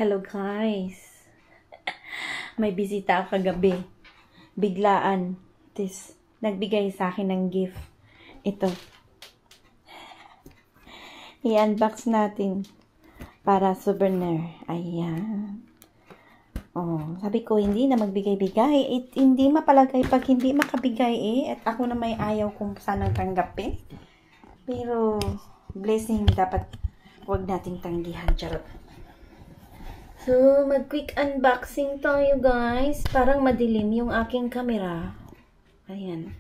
Hello guys. May bisita kagabi. Biglaan. Tis, nagbigay sa akin ng gift. Ito. I-unbox natin para souvenir. Ayan. Oh, sabi ko hindi na magbigay-bigay. Hindi mapalagay pag hindi makabigay At ako na may ayaw kung sanang tanggapin. Pero blessing dapat huwag nating tanggihan. Charot. So, mag-quick unboxing tayo, guys. Parang madilim yung aking camera. Ayan.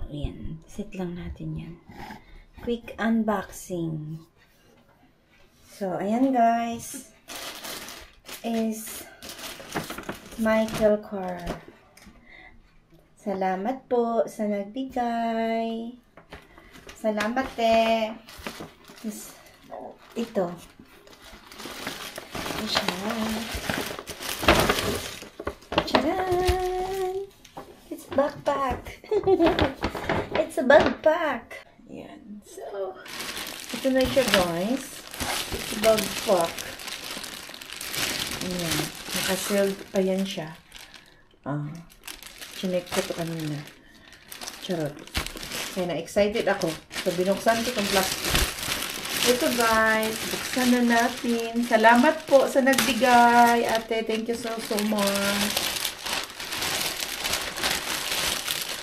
Ayan. Set lang natin yan. Quick unboxing. So, ayan, guys. Is Michael Kors. Salamat po sa nagbigay. Salamat, Ito. Charan! It's a backpack. It's a backpack. Yan. So, ito na siya, guys. It's a backpack. Ayan. Nakasealed pa yan siya. Chinek ko ito kanina. Charot. Kaya na-excited ako. So, binuksan ko itong plastic. Ito guys, buksan na natin. Salamat po sa nagbigay. Ate, thank you so much.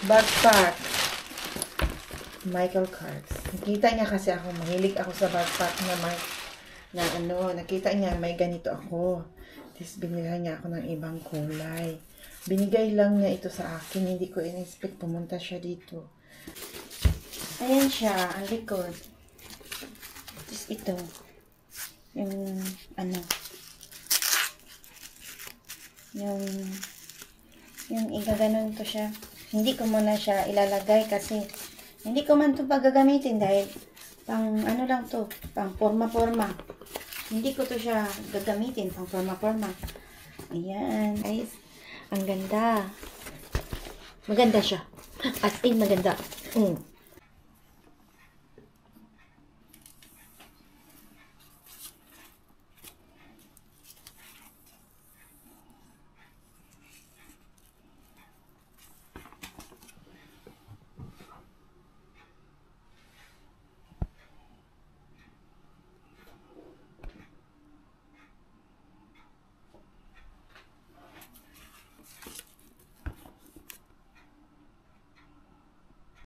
Backpack. Michael Kors. Nakita niya kasi ako, mahilig ako sa backpack na nakita niya may ganito ako. Tapos binigay niya ako ng ibang kulay. Binigay lang niya ito sa akin. Hindi ko in-expect pumunta siya dito. Ayan siya, ang likod. Tapos ito, yung igaganon to siya. Hindi ko muna siya ilalagay kasi hindi ko man to pagagamitin dahil pang lang to, pang forma-forma. Hindi ko to siya gagamitin pang forma-forma. Ayan, guys. Ang ganda. Maganda siya. As in, maganda.